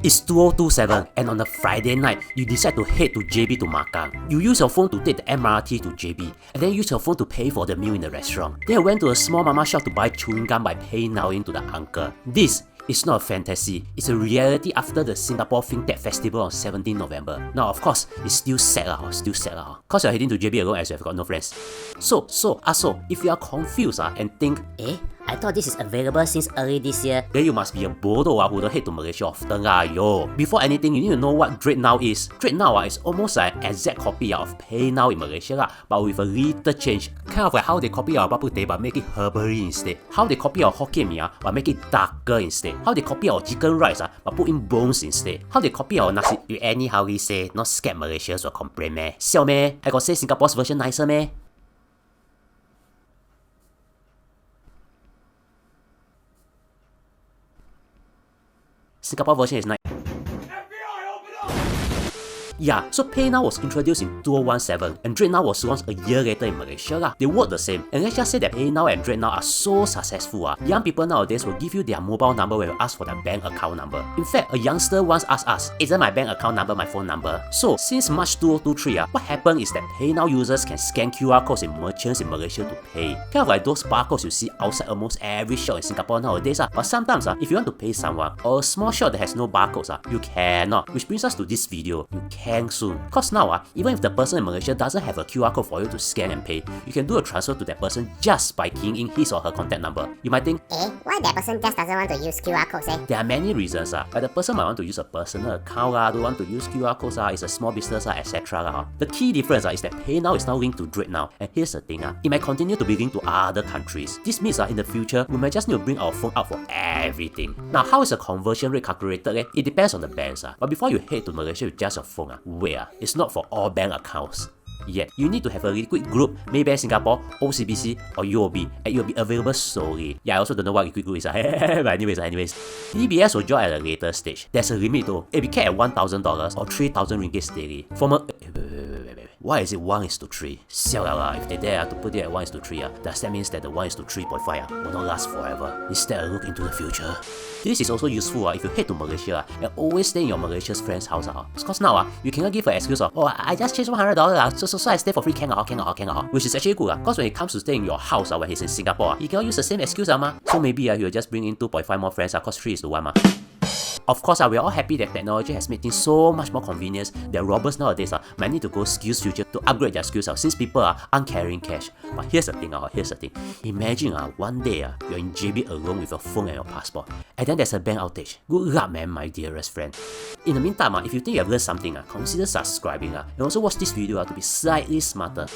It's 2027 and on a Friday night, you decide to head to JB to makan. You use your phone to take the MRT to JB and then use your phone to pay for the meal in the restaurant. Then I went to a small mama shop to buy chewing gum by PayNow into the uncle. This is not a fantasy, it's a reality after the Singapore FinTech Festival on 17 November. Now of course, it's still sad cause you're heading to JB alone as you have got no friends. So, if you are confused and think, I thought this is available since early this year. then you must be a bodoh who don't head to Malaysia often yo. Before anything, you need to know what DuitNow is. DuitNow is almost like an exact copy of PayNow in Malaysia but with a little change. Kind of like how they copy our bak kut teh but make it herbally instead. How they copy our Hokkien mee but make it darker instead. How they copy our chicken rice but put in bones instead. How they copy our nasi. You anyhow say, not scared Malaysians will complain meh? Siao meh? I got say Singapore's version nicer meh? Singapore version is nice. Yeah, so PayNow was introduced in 2017 and DuitNow was launched a year later in Malaysia. They work the same, and let's just say that PayNow and DuitNow are so successful. Young people nowadays will give you their mobile number when you ask for their bank account number. In fact, a youngster once asked us, isn't my bank account number my phone number? So, since March 2023, what happened is that PayNow users can scan QR codes in merchants in Malaysia to pay. Kind of like those barcodes you see outside almost every shop in Singapore nowadays. But sometimes, if you want to pay someone, or a small shop that has no barcodes, you cannot. Which brings us to this video. You can soon. Cause now, even if the person in Malaysia doesn't have a QR code for you to scan and pay, you can do a transfer to that person just by keying in his or her contact number. You might think, Why that person just doesn't want to use QR codes There are many reasons but the person might want to use a personal account don't want to use QR codes it's a small business etc. The key difference is that PayNow is now linked to DuitNow, and here's the thing it might continue to be linked to other countries. This means in the future, we might just need to bring our phone out for everything. Now, how is the conversion rate calculated? It depends on the banks but before you head to Malaysia with just your phone wait it's not for all bank accounts. Yet, you need to have a liquid group, Maybank Singapore, OCBC, or UOB, and it will be available slowly. Yeah, I also don't know what liquid group is, but anyways. DBS will join at a later stage. There's a limit though. It will be capped at $1,000 or 3,000 ringgit daily. Why is it 1:3? If they dare to put it at 1:3, does that mean that the 1:3.5 will not last forever? Instead, look into the future. This is also useful if you head to Malaysia and always stay in your Malaysia's friend's house. Because now you cannot give an excuse of, I just changed $100, so I stay for free, can which is actually good because when it comes to staying in your house when he's in Singapore, he cannot use the same excuse so maybe he'll just bring in 2.5 more friends because 3 is to 1 Of course, we're all happy that technology has made things so much more convenient that robbers nowadays might need to go SkillsFuture to upgrade their skills since people aren't carrying cash. But here's the thing. Imagine one day you're in JB alone with your phone and your passport, and then there's a bank outage. Good luck, man, my dearest friend. In the meantime, if you think you have learned something, consider subscribing and also watch this video to be slightly smarter.